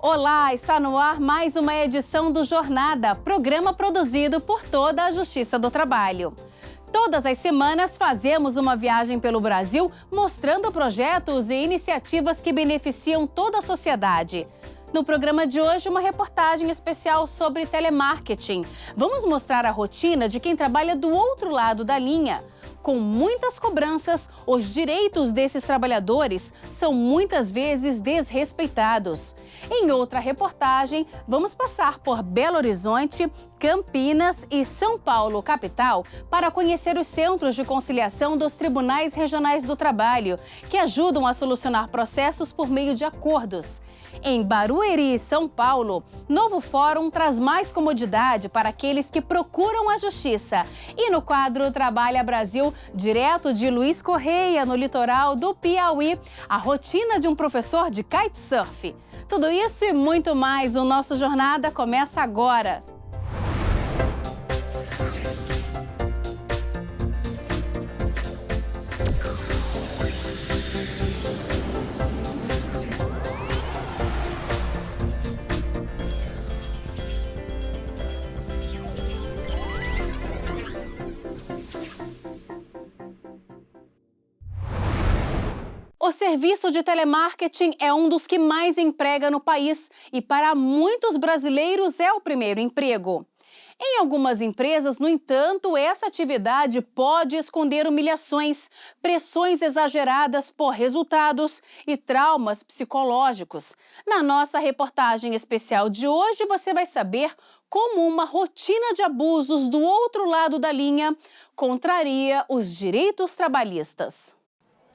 Olá, está no ar mais uma edição do Jornada, programa produzido por toda a Justiça do Trabalho. Todas as semanas fazemos uma viagem pelo Brasil mostrando projetos e iniciativas que beneficiam toda a sociedade. No programa de hoje, uma reportagem especial sobre telemarketing. Vamos mostrar a rotina de quem trabalha do outro lado da linha. Com muitas cobranças, os direitos desses trabalhadores são muitas vezes desrespeitados. Em outra reportagem, vamos passar por Belo Horizonte, Campinas e São Paulo, capital, para conhecer os centros de conciliação dos Tribunais Regionais do Trabalho, que ajudam a solucionar processos por meio de acordos. Em Barueri, São Paulo, novo fórum traz mais comodidade para aqueles que procuram a justiça. E no quadro Trabalha Brasil, direto de Luiz Correia, no litoral do Piauí, a rotina de um professor de kitesurf. Tudo isso e muito mais, o nosso Jornada começa agora. O serviço de telemarketing é um dos que mais emprega no país e para muitos brasileiros é o primeiro emprego. Em algumas empresas, no entanto, essa atividade pode esconder humilhações, pressões exageradas por resultados e traumas psicológicos. Na nossa reportagem especial de hoje, você vai saber como uma rotina de abusos do outro lado da linha contraria os direitos trabalhistas.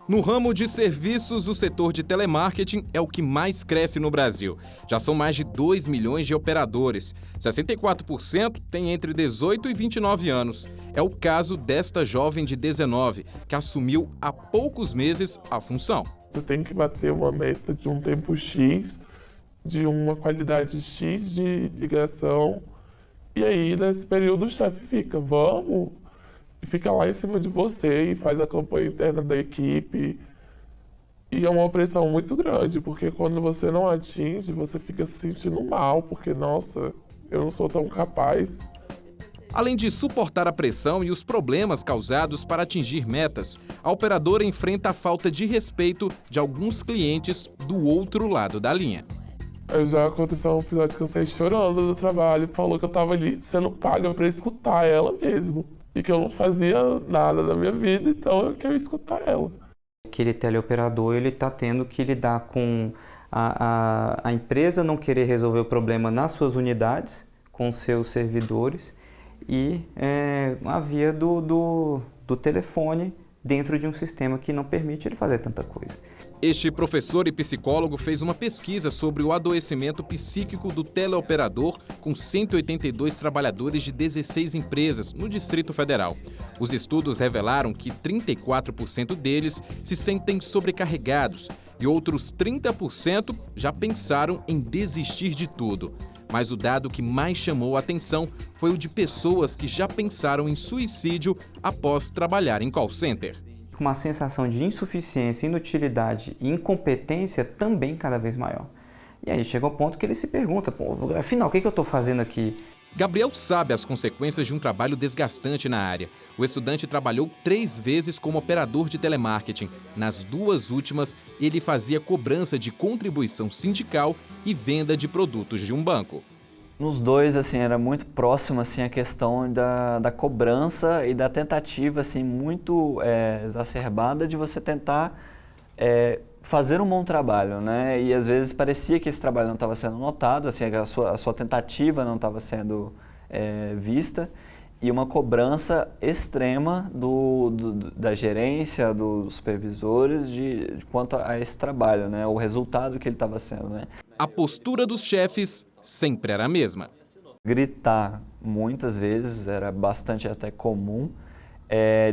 No ramo de serviços, o setor de telemarketing é o que mais cresce no Brasil. Já são mais de 2 milhões de operadores. 64% têm entre 18 e 29 anos. É o caso desta jovem de 19, que assumiu há poucos meses a função. Você tem que bater uma meta de um tempo X, de uma qualidade X de ligação. E aí, nesse período, o chefe fica, vamos... fica lá em cima de você e faz a campanha interna da equipe. E é uma pressão muito grande, porque quando você não atinge, você fica se sentindo mal, porque, nossa, eu não sou tão capaz. Além de suportar a pressão e os problemas causados para atingir metas, a operadora enfrenta a falta de respeito de alguns clientes do outro lado da linha. Já aconteceu um episódio que eu saí chorando do trabalho, falou que eu tava ali sendo paga para escutar ela mesmo. E que eu não fazia nada da minha vida, então eu quero escutar ela. Aquele teleoperador, ele está tendo que lidar com a empresa não querer resolver o problema nas suas unidades, com seus servidores, e a via do telefone dentro de um sistema que não permite ele fazer tanta coisa. Este professor e psicólogo fez uma pesquisa sobre o adoecimento psíquico do teleoperador com 182 trabalhadores de 16 empresas no Distrito Federal. Os estudos revelaram que 34% deles se sentem sobrecarregados e outros 30% já pensaram em desistir de tudo. Mas o dado que mais chamou a atenção foi o de pessoas que já pensaram em suicídio após trabalhar em call center. Uma sensação de insuficiência, inutilidade e incompetência também cada vez maior. E aí chega ao ponto que ele se pergunta, afinal, o que eu estou fazendo aqui? Gabriel sabe as consequências de um trabalho desgastante na área. O estudante trabalhou 3 vezes como operador de telemarketing. Nas 2 últimas, ele fazia cobrança de contribuição sindical e venda de produtos de um banco. Nos dois, assim, era muito próximo, assim, a questão da cobrança e da tentativa, assim, muito exacerbada de você tentar fazer um bom trabalho, né? E às vezes parecia que esse trabalho não estava sendo notado, assim, a sua tentativa não estava sendo vista, e uma cobrança extrema da gerência, dos supervisores de quanto a esse trabalho, né? O resultado que ele estava sendo, né? A postura dos chefes sempre era a mesma. Gritar muitas vezes era bastante até comum.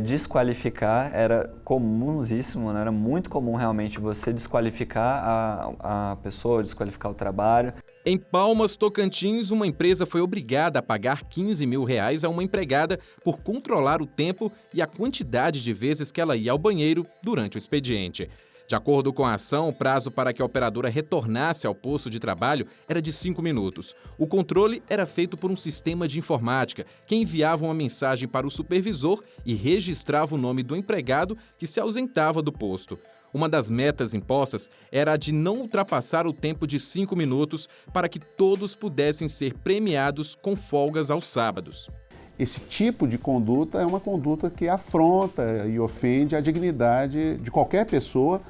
Desqualificar era comuníssimo, né? Era muito comum realmente você desqualificar a pessoa, desqualificar o trabalho. Em Palmas, Tocantins, uma empresa foi obrigada a pagar R$15 mil a uma empregada por controlar o tempo e a quantidade de vezes que ela ia ao banheiro durante o expediente. De acordo com a ação, o prazo para que a operadora retornasse ao posto de trabalho era de 5 minutos. O controle era feito por um sistema de informática, que enviava uma mensagem para o supervisor e registrava o nome do empregado que se ausentava do posto. Uma das metas impostas era a de não ultrapassar o tempo de 5 minutos para que todos pudessem ser premiados com folgas aos sábados. Esse tipo de conduta é uma conduta que afronta e ofende a dignidade de qualquer pessoa,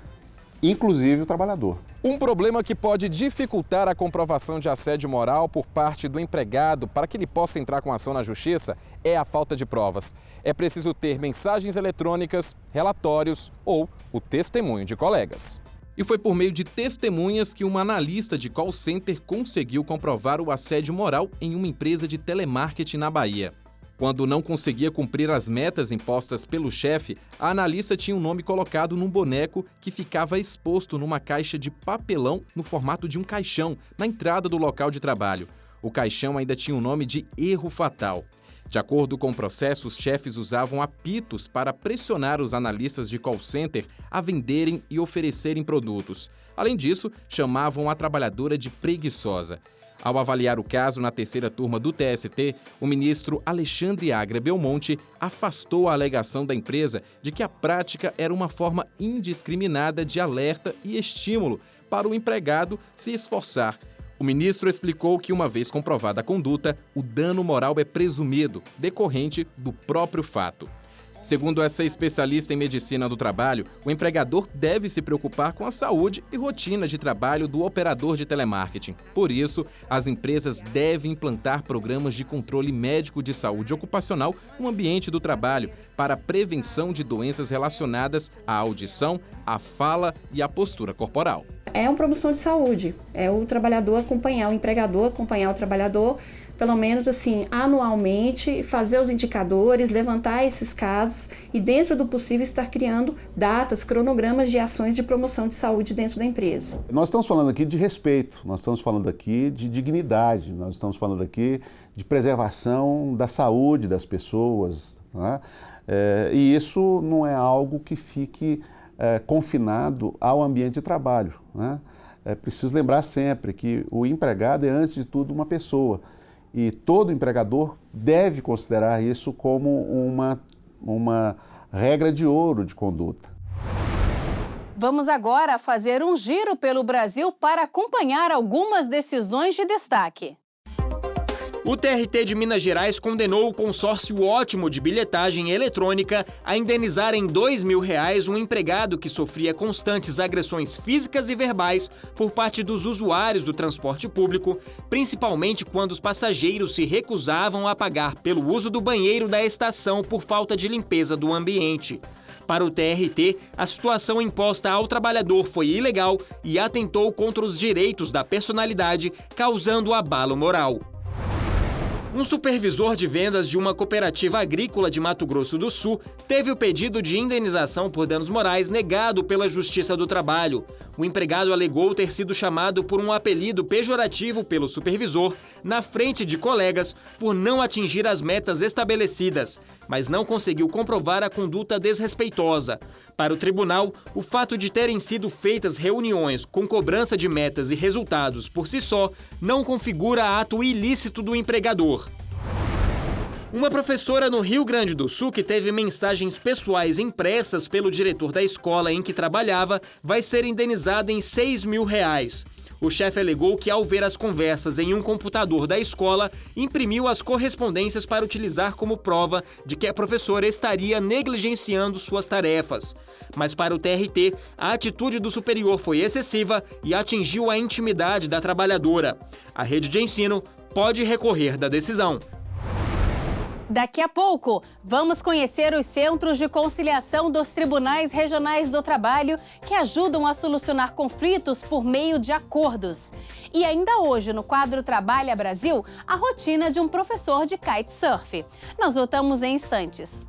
inclusive o trabalhador. Um problema que pode dificultar a comprovação de assédio moral por parte do empregado para que ele possa entrar com ação na justiça é a falta de provas. É preciso ter mensagens eletrônicas, relatórios ou o testemunho de colegas. E foi por meio de testemunhas que uma analista de call center conseguiu comprovar o assédio moral em uma empresa de telemarketing na Bahia. Quando não conseguia cumprir as metas impostas pelo chefe, a analista tinha um nome colocado num boneco que ficava exposto numa caixa de papelão no formato de um caixão, na entrada do local de trabalho. O caixão ainda tinha o nome de erro fatal. De acordo com o processo, os chefes usavam apitos para pressionar os analistas de call center a venderem e oferecerem produtos. Além disso, chamavam a trabalhadora de preguiçosa. Ao avaliar o caso na terceira turma do TST, o ministro Alexandre Agra Belmonte afastou a alegação da empresa de que a prática era uma forma indiscriminada de alerta e estímulo para o empregado se esforçar. O ministro explicou que, uma vez comprovada a conduta, o dano moral é presumido, decorrente do próprio fato. Segundo essa especialista em medicina do trabalho, o empregador deve se preocupar com a saúde e rotina de trabalho do operador de telemarketing. Por isso, as empresas devem implantar programas de controle médico de saúde ocupacional no ambiente do trabalho para a prevenção de doenças relacionadas à audição, à fala e à postura corporal. É uma promoção de saúde, é o trabalhador acompanhar, o empregador acompanhar o trabalhador, pelo menos assim, anualmente, fazer os indicadores, levantar esses casos e, dentro do possível, estar criando datas, cronogramas de ações de promoção de saúde dentro da empresa. Nós estamos falando aqui de respeito, nós estamos falando aqui de dignidade, nós estamos falando aqui de preservação da saúde das pessoas, né? E isso não é algo que fique confinado ao ambiente de trabalho, né? É preciso lembrar sempre que o empregado é, antes de tudo, uma pessoa. E todo empregador deve considerar isso como uma regra de ouro de conduta. Vamos agora fazer um giro pelo Brasil para acompanhar algumas decisões de destaque. O TRT de Minas Gerais condenou o consórcio Ótimo de bilhetagem eletrônica a indenizar em R$ 2.000 um empregado que sofria constantes agressões físicas e verbais por parte dos usuários do transporte público, principalmente quando os passageiros se recusavam a pagar pelo uso do banheiro da estação por falta de limpeza do ambiente. Para o TRT, a situação imposta ao trabalhador foi ilegal e atentou contra os direitos da personalidade, causando abalo moral. Um supervisor de vendas de uma cooperativa agrícola de Mato Grosso do Sul teve o pedido de indenização por danos morais negado pela Justiça do Trabalho. O empregado alegou ter sido chamado por um apelido pejorativo pelo supervisor na frente de colegas por não atingir as metas estabelecidas, mas não conseguiu comprovar a conduta desrespeitosa. Para o tribunal, o fato de terem sido feitas reuniões com cobrança de metas e resultados por si só não configura ato ilícito do empregador. Uma professora no Rio Grande do Sul que teve mensagens pessoais impressas pelo diretor da escola em que trabalhava vai ser indenizada em R$ 6.000. O chefe alegou que, ao ver as conversas em um computador da escola, imprimiu as correspondências para utilizar como prova de que a professora estaria negligenciando suas tarefas. Mas, para o TRT, a atitude do superior foi excessiva e atingiu a intimidade da trabalhadora. A rede de ensino pode recorrer da decisão. Daqui a pouco, vamos conhecer os centros de conciliação dos tribunais regionais do trabalho que ajudam a solucionar conflitos por meio de acordos. E ainda hoje, no quadro Trabalha Brasil, a rotina de um professor de kitesurf. Nós voltamos em instantes.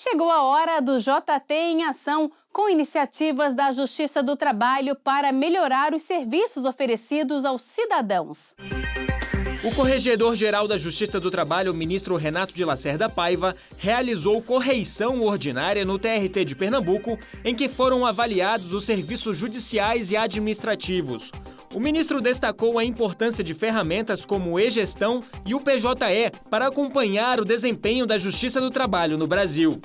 Chegou a hora do JT em ação, com iniciativas da Justiça do Trabalho para melhorar os serviços oferecidos aos cidadãos. O Corregedor-Geral da Justiça do Trabalho, o ministro Renato de Lacerda Paiva, realizou correição ordinária no TRT de Pernambuco, em que foram avaliados os serviços judiciais e administrativos. O ministro destacou a importância de ferramentas como o e-Gestão e o PJE para acompanhar o desempenho da Justiça do Trabalho no Brasil.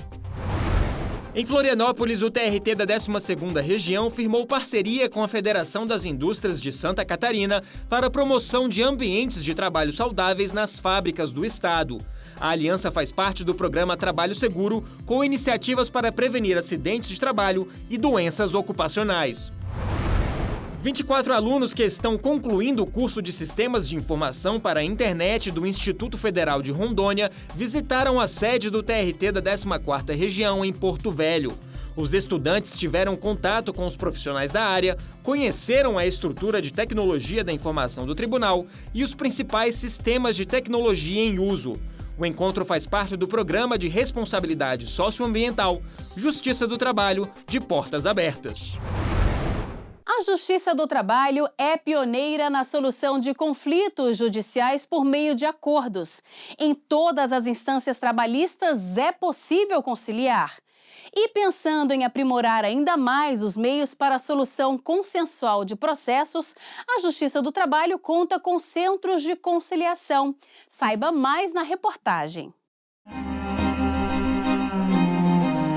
Em Florianópolis, o TRT da 12ª Região firmou parceria com a Federação das Indústrias de Santa Catarina para a promoção de ambientes de trabalho saudáveis nas fábricas do estado. A aliança faz parte do programa Trabalho Seguro, com iniciativas para prevenir acidentes de trabalho e doenças ocupacionais. 24 alunos que estão concluindo o curso de Sistemas de Informação para a Internet do Instituto Federal de Rondônia visitaram a sede do TRT da 14ª Região em Porto Velho. Os estudantes tiveram contato com os profissionais da área, conheceram a estrutura de tecnologia da informação do tribunal e os principais sistemas de tecnologia em uso. O encontro faz parte do Programa de Responsabilidade Socioambiental Justiça do Trabalho de Portas Abertas. A Justiça do Trabalho é pioneira na solução de conflitos judiciais por meio de acordos. Em todas as instâncias trabalhistas é possível conciliar. E pensando em aprimorar ainda mais os meios para a solução consensual de processos, a Justiça do Trabalho conta com centros de conciliação. Saiba mais na reportagem.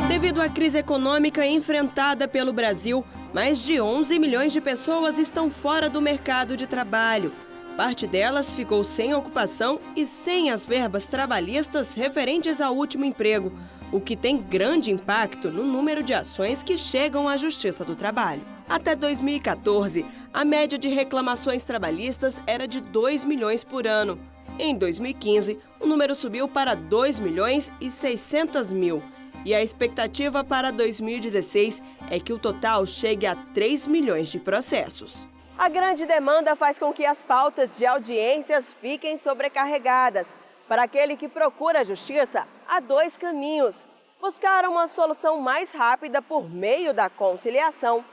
Devido à crise econômica enfrentada pelo Brasil, mais de 11 milhões de pessoas estão fora do mercado de trabalho. Parte delas ficou sem ocupação e sem as verbas trabalhistas referentes ao último emprego, o que tem grande impacto no número de ações que chegam à Justiça do Trabalho. Até 2014, a média de reclamações trabalhistas era de 2 milhões por ano. Em 2015, o número subiu para 2 milhões e 600 mil. E a expectativa para 2016 é que o total chegue a 3 milhões de processos. A grande demanda faz com que as pautas de audiências fiquem sobrecarregadas. Para aquele que procura a justiça, há 2 caminhos: buscar uma solução mais rápida por meio da conciliação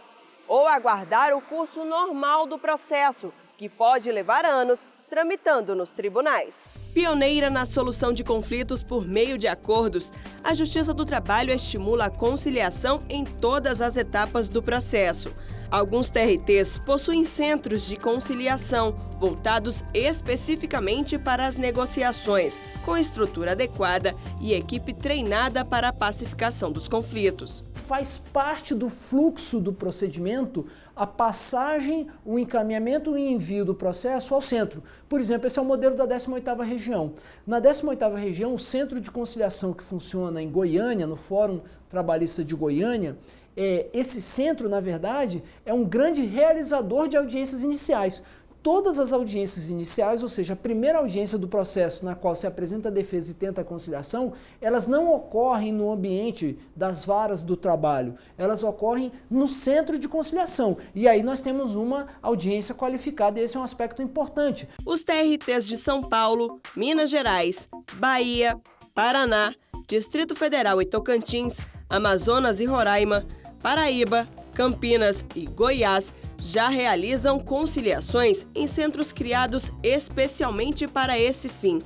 ou aguardar o curso normal do processo, que pode levar anos tramitando nos tribunais. Pioneira na solução de conflitos por meio de acordos, a Justiça do Trabalho estimula a conciliação em todas as etapas do processo. Alguns TRTs possuem centros de conciliação voltados especificamente para as negociações, com estrutura adequada e equipe treinada para a pacificação dos conflitos. Faz parte do fluxo do procedimento a passagem, o encaminhamento e envio do processo ao centro. Por exemplo, esse é o modelo da 18ª Região. Na 18ª Região, o centro de conciliação que funciona em Goiânia, no Fórum Trabalhista de Goiânia, esse centro, na verdade, é um grande realizador de audiências iniciais. Todas as audiências iniciais, ou seja, a primeira audiência do processo na qual se apresenta a defesa e tenta a conciliação, elas não ocorrem no ambiente das varas do trabalho, elas ocorrem no centro de conciliação. E aí nós temos uma audiência qualificada e esse é um aspecto importante. Os TRTs de São Paulo, Minas Gerais, Bahia, Paraná, Distrito Federal e Tocantins, Amazonas e Roraima, Paraíba, Campinas e Goiás já realizam conciliações em centros criados especialmente para esse fim.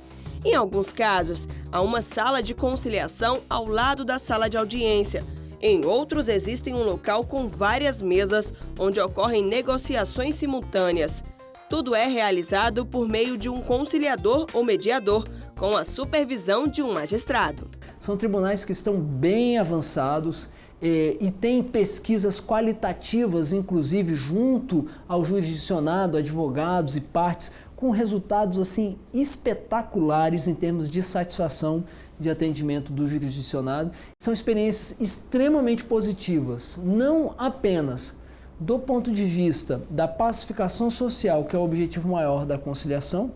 Em alguns casos, há uma sala de conciliação ao lado da sala de audiência. Em outros, existe um local com várias mesas onde ocorrem negociações simultâneas. Tudo é realizado por meio de um conciliador ou mediador, com a supervisão de um magistrado. São tribunais que estão bem avançados e tem pesquisas qualitativas, inclusive junto ao jurisdicionado, advogados e partes, com resultados assim espetaculares em termos de satisfação de atendimento do jurisdicionado. São experiências extremamente positivas, não apenas do ponto de vista da pacificação social, que é o objetivo maior da conciliação,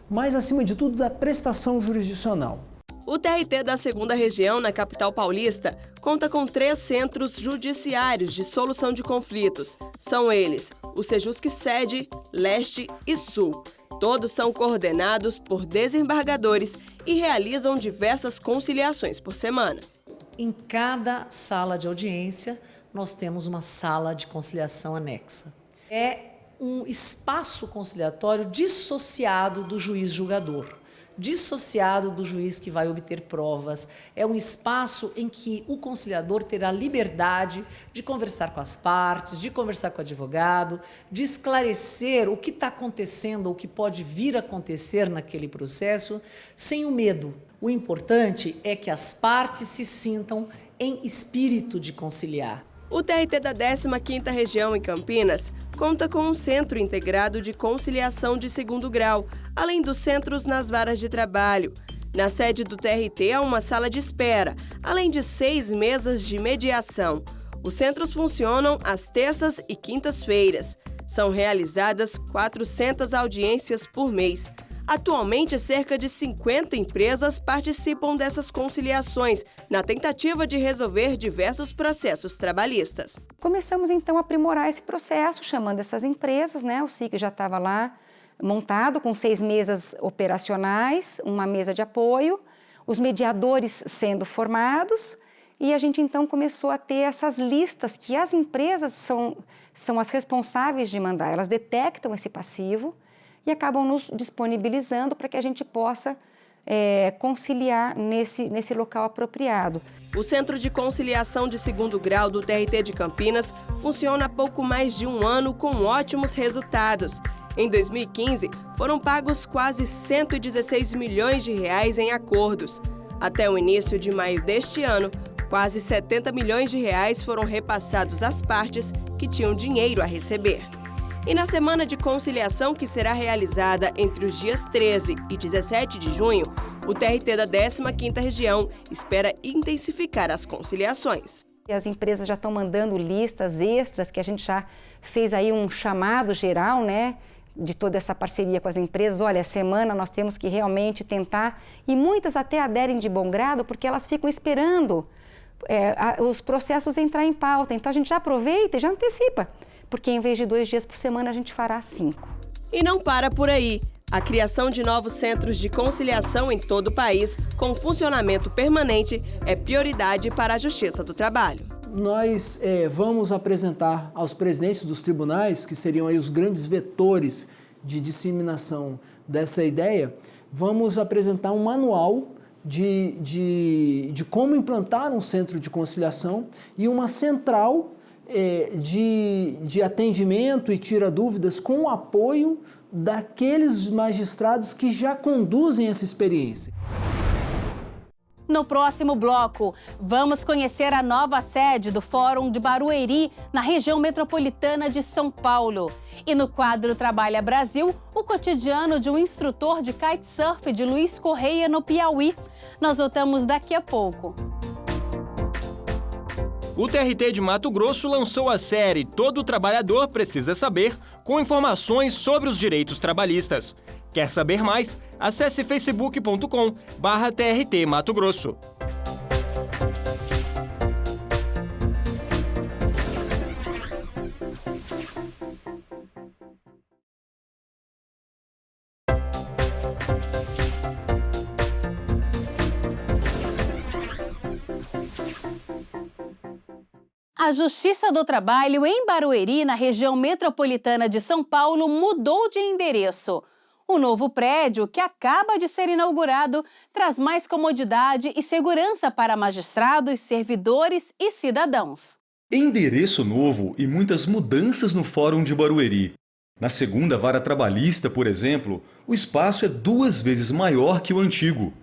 mas acima de tudo da prestação jurisdicional. O TRT da 2ª Região, na capital paulista, conta com 3 centros judiciários de solução de conflitos. São eles o Sejusc Sede, Leste e Sul. Todos são coordenados por desembargadores e realizam diversas conciliações por semana. em cada sala de audiência, nós temos uma sala de conciliação anexa. É um espaço conciliatório dissociado do juiz julgador, dissociado do juiz que vai obter provas. É um espaço em que o conciliador terá liberdade de conversar com as partes, de conversar com o advogado, de esclarecer o que está acontecendo, o que pode vir a acontecer naquele processo, sem o medo. O importante é que as partes se sintam em espírito de conciliar. O TRT da 15ª Região em Campinas conta com um centro integrado de conciliação de segundo grau, além dos centros nas varas de trabalho. Na sede do TRT há uma sala de espera, além de 6 mesas de mediação. Os centros funcionam às terças e quintas-feiras. São realizadas 400 audiências por mês. Atualmente, cerca de 50 empresas participam dessas conciliações, na tentativa de resolver diversos processos trabalhistas. Começamos, então, a aprimorar esse processo, chamando essas empresas, né? O SIC já estava lá montado com 6 mesas operacionais, uma mesa de apoio, os mediadores sendo formados, e a gente, então, começou a ter essas listas que as empresas são as responsáveis de mandar. Elas detectam esse passivo e acabam nos disponibilizando para que a gente possa conciliar nesse local apropriado. O Centro de Conciliação de Segundo Grau do TRT de Campinas funciona há pouco mais de um ano com ótimos resultados. Em 2015, foram pagos quase 116 milhões de reais em acordos. Até o início de maio deste ano, quase 70 milhões de reais foram repassados às partes que tinham dinheiro a receber. E na semana de conciliação, que será realizada entre os dias 13 e 17 de junho, o TRT da 15ª Região espera intensificar as conciliações. E as empresas já estão mandando listas extras, que a gente já fez aí um chamado geral, né, de toda essa parceria com as empresas. Olha, semana nós temos que realmente tentar, e muitas até aderem de bom grado, porque elas ficam esperando os processos entrar em pauta. Então a gente já aproveita e já antecipa, porque em vez de 2 dias por semana a gente fará 5. E não para por aí. A criação de novos centros de conciliação em todo o país, com funcionamento permanente, é prioridade para a Justiça do Trabalho. Nós vamos apresentar aos presidentes dos tribunais, que seriam aí os grandes vetores de disseminação dessa ideia, vamos apresentar um manual de como implantar um centro de conciliação e uma central de atendimento e tira dúvidas com o apoio daqueles magistrados que já conduzem essa experiência. No próximo bloco, vamos conhecer a nova sede do Fórum de Barueri, na região metropolitana de São Paulo. E no quadro Trabalha Brasil, o cotidiano de um instrutor de kitesurf de Luiz Correia, no Piauí. Nós voltamos daqui a pouco. O TRT de Mato Grosso lançou a série Todo Trabalhador Precisa Saber, com informações sobre os direitos trabalhistas. Quer saber mais? Acesse facebook.com/TRT Mato Grosso. A Justiça do Trabalho em Barueri, na região metropolitana de São Paulo, mudou de endereço. O novo prédio, que acaba de ser inaugurado, traz mais comodidade e segurança para magistrados, servidores e cidadãos. Endereço novo e muitas mudanças no Fórum de Barueri. Na segunda vara trabalhista, por exemplo, o espaço é 2 vezes maior que o antigo.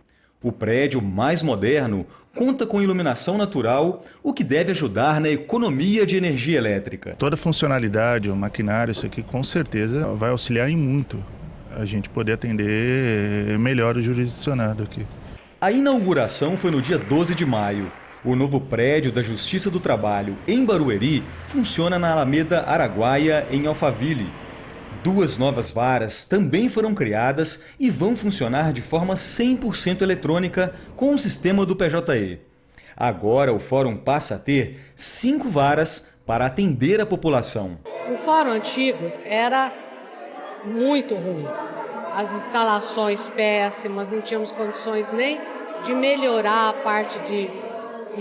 O prédio mais moderno conta com iluminação natural, o que deve ajudar na economia de energia elétrica. Toda a funcionalidade, o maquinário, isso aqui com certeza vai auxiliar em muito a gente poder atender melhor o jurisdicionado aqui. A inauguração foi no dia 12 de maio. O novo prédio da Justiça do Trabalho em Barueri funciona na Alameda Araguaia, em Alphaville. 2 novas varas também foram criadas e vão funcionar de forma 100% eletrônica com o sistema do PJE. Agora o Fórum passa a ter 5 varas para atender a população. O Fórum antigo era muito ruim. As instalações péssimas, não tínhamos condições nem de melhorar a parte de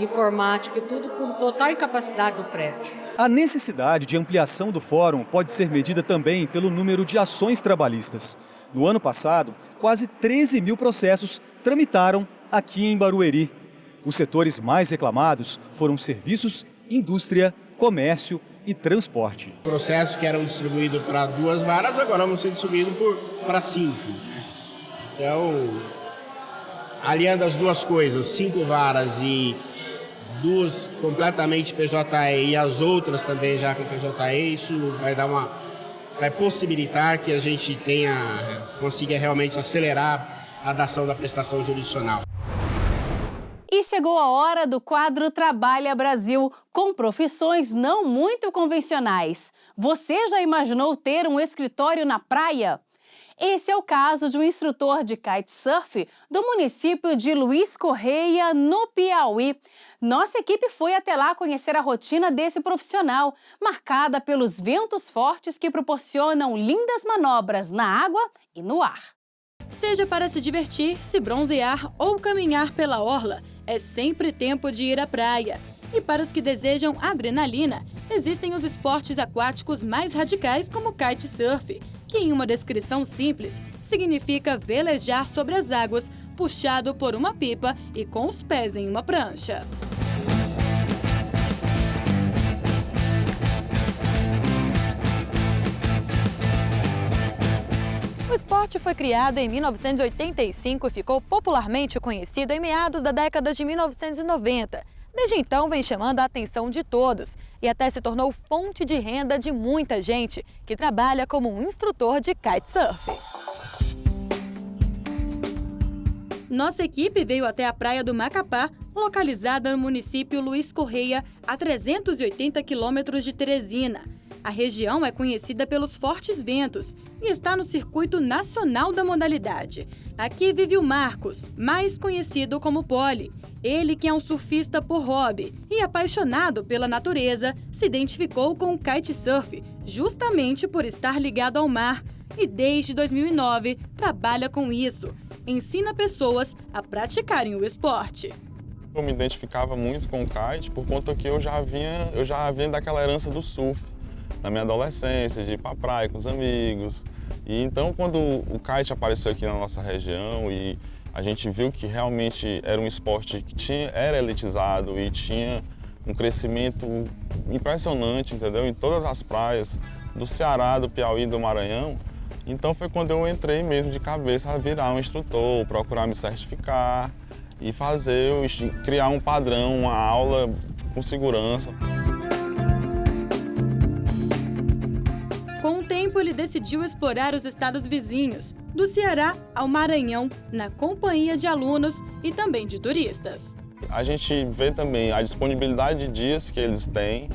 informática e tudo com total incapacidade do prédio. A necessidade de ampliação do fórum pode ser medida também pelo número de ações trabalhistas. No ano passado, quase 13 mil processos tramitaram aqui em Barueri. Os setores mais reclamados foram serviços, indústria, comércio e transporte. Processos que eram distribuídos para 2 varas agora vão ser distribuídos para 5. Então, aliando as duas coisas, 5 varas e 2 completamente PJE e as outras também já com PJE, isso vai possibilitar que a gente consiga realmente acelerar a dação da prestação jurisdicional. E chegou a hora do quadro Trabalha Brasil, com profissões não muito convencionais. Você já imaginou ter um escritório na praia? Esse é o caso de um instrutor de kitesurf do município de Luiz Correia, no Piauí. Nossa equipe foi até lá conhecer a rotina desse profissional, marcada pelos ventos fortes que proporcionam lindas manobras na água e no ar. Seja para se divertir, se bronzear ou caminhar pela orla, é sempre tempo de ir à praia. E para os que desejam adrenalina, existem os esportes aquáticos mais radicais como o kitesurf, que em uma descrição simples significa velejar sobre as águas, puxado por uma pipa e com os pés em uma prancha. O esporte foi criado em 1985 e ficou popularmente conhecido em meados da década de 1990. Desde então, vem chamando a atenção de todos e até se tornou fonte de renda de muita gente que trabalha como um instrutor de kitesurf. Nossa equipe veio até a praia do Macapá, localizada no município Luiz Correia, a 380 quilômetros de Teresina. A região é conhecida pelos fortes ventos e está no circuito nacional da modalidade. Aqui vive o Marcos, mais conhecido como Poli. Ele, que é um surfista por hobby e apaixonado pela natureza, se identificou com o kitesurf justamente por estar ligado ao mar e desde 2009 trabalha com isso. Ensina pessoas a praticarem o esporte. Eu me identificava muito com o kite por conta que eu já vinha daquela herança do surf. Na minha adolescência, de ir para a praia com os amigos. E então, quando o kite apareceu aqui na nossa região e a gente viu que realmente era um esporte que era elitizado e tinha um crescimento impressionante, entendeu? Em todas as praias do Ceará, do Piauí e do Maranhão. Então foi quando eu entrei mesmo de cabeça a virar um instrutor, procurar me certificar e criar um padrão, uma aula com segurança. Com o tempo, ele decidiu explorar os estados vizinhos, do Ceará ao Maranhão, na companhia de alunos e também de turistas. A gente vê também a disponibilidade de dias que eles têm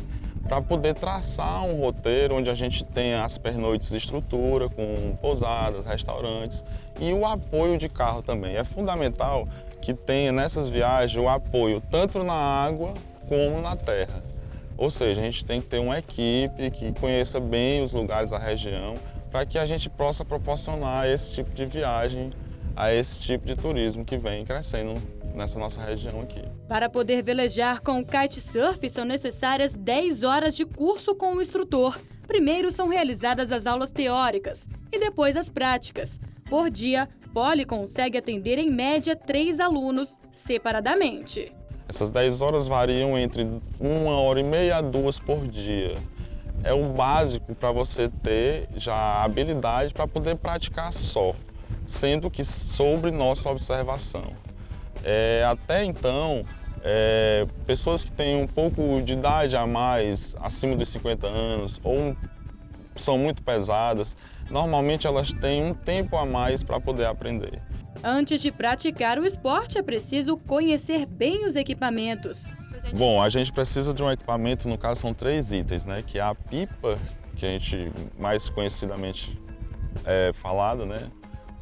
para poder traçar um roteiro onde a gente tenha as pernoites de estrutura, com pousadas, restaurantes e o apoio de carro também. É fundamental que tenha nessas viagens o apoio tanto na água como na terra. Ou seja, a gente tem que ter uma equipe que conheça bem os lugares da região para que a gente possa proporcionar esse tipo de viagem a esse tipo de turismo que vem crescendo nessa nossa região aqui. Para poder velejar com o kitesurf, são necessárias 10 horas de curso com o instrutor. Primeiro são realizadas as aulas teóricas e depois as práticas. Por dia, Poli consegue atender em média 3 alunos separadamente. Essas 10 horas variam entre 1h30 a 2 por dia. É o básico para você ter já a habilidade para poder praticar só, sendo que sobre nossa observação. Até então, pessoas que têm um pouco de idade a mais, acima dos 50 anos, ou são muito pesadas, normalmente elas têm um tempo a mais para poder aprender. Antes de praticar o esporte, é preciso conhecer bem os equipamentos. Bom, a gente precisa de um equipamento, no caso são 3 itens, né? Que é a pipa, que a gente mais conhecidamente falada, né?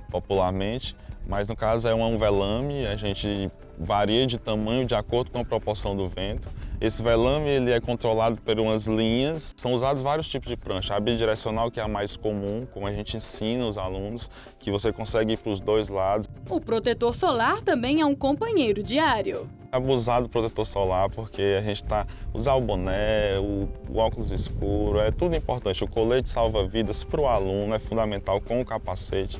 Popularmente, mas no caso é um velame, a gente varia de tamanho de acordo com a proporção do vento. Esse velame ele é controlado por umas linhas, são usados vários tipos de prancha. A bidirecional, que é a mais comum, como a gente ensina os alunos, que você consegue ir para os dois lados. O protetor solar também é um companheiro diário. Abusar do protetor solar, porque a gente usar o boné, o óculos escuro, é tudo importante. O colete salva-vidas para o aluno é fundamental, com o capacete.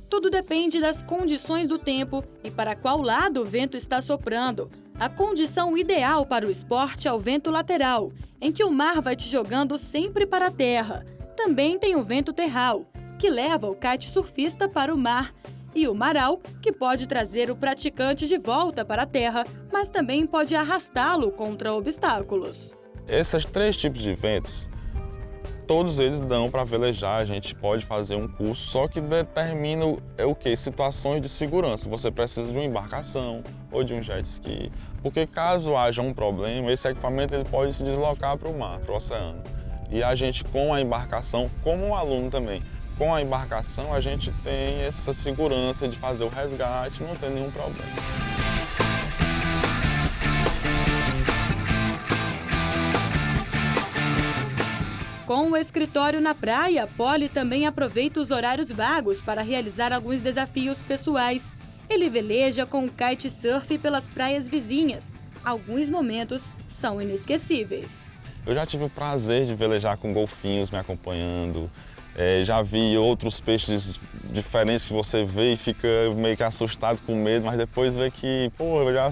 Tudo depende das condições do tempo e para qual lado o vento está soprando. A condição ideal para o esporte é o vento lateral, em que o mar vai te jogando sempre para a terra. Também tem o vento terral, que leva o kitesurfista para o mar, e o maral, que pode trazer o praticante de volta para a terra, mas também pode arrastá-lo contra obstáculos. Esses 3 tipos de ventos, todos eles dão para velejar, a gente pode fazer um curso, só que determina o quê? Situações de segurança. Você precisa de uma embarcação ou de um jet ski, porque caso haja um problema, esse equipamento ele pode se deslocar para o mar, para o oceano. E a gente, com a embarcação, como um aluno também, com a embarcação a gente tem essa segurança de fazer o resgate, não tem nenhum problema. Com o escritório na praia, Poli também aproveita os horários vagos para realizar alguns desafios pessoais. Ele veleja com kitesurf pelas praias vizinhas. Alguns momentos são inesquecíveis. Eu já tive o prazer de velejar com golfinhos me acompanhando. Já vi outros peixes diferentes que você vê e fica meio que assustado, com medo, mas depois vê que, já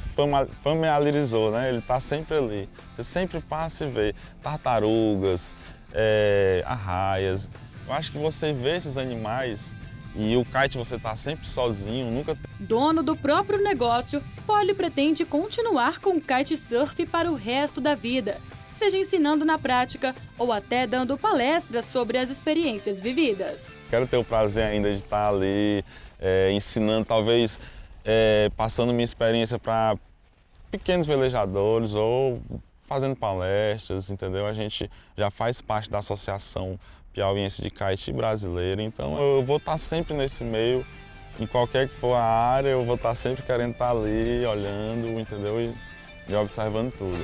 familiarizou, né? Ele está sempre ali. Você sempre passa e vê tartarugas, arraias. Eu acho que você vê esses animais e o kite você está sempre sozinho, nunca... Dono do próprio negócio, Poli pretende continuar com o kitesurf para o resto da vida, seja ensinando na prática ou até dando palestras sobre as experiências vividas. Quero ter o prazer ainda de estar ali ensinando, talvez passando minha experiência para pequenos velejadores ou fazendo palestras, entendeu? A gente já faz parte da Associação Piauiense de Kite Brasileira, então eu vou estar sempre nesse meio, em qualquer que for a área, eu vou estar sempre querendo estar ali, olhando, entendeu? E observando tudo.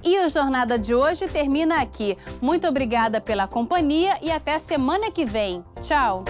E o Jornada de hoje termina aqui. Muito obrigada pela companhia e até semana que vem. Tchau!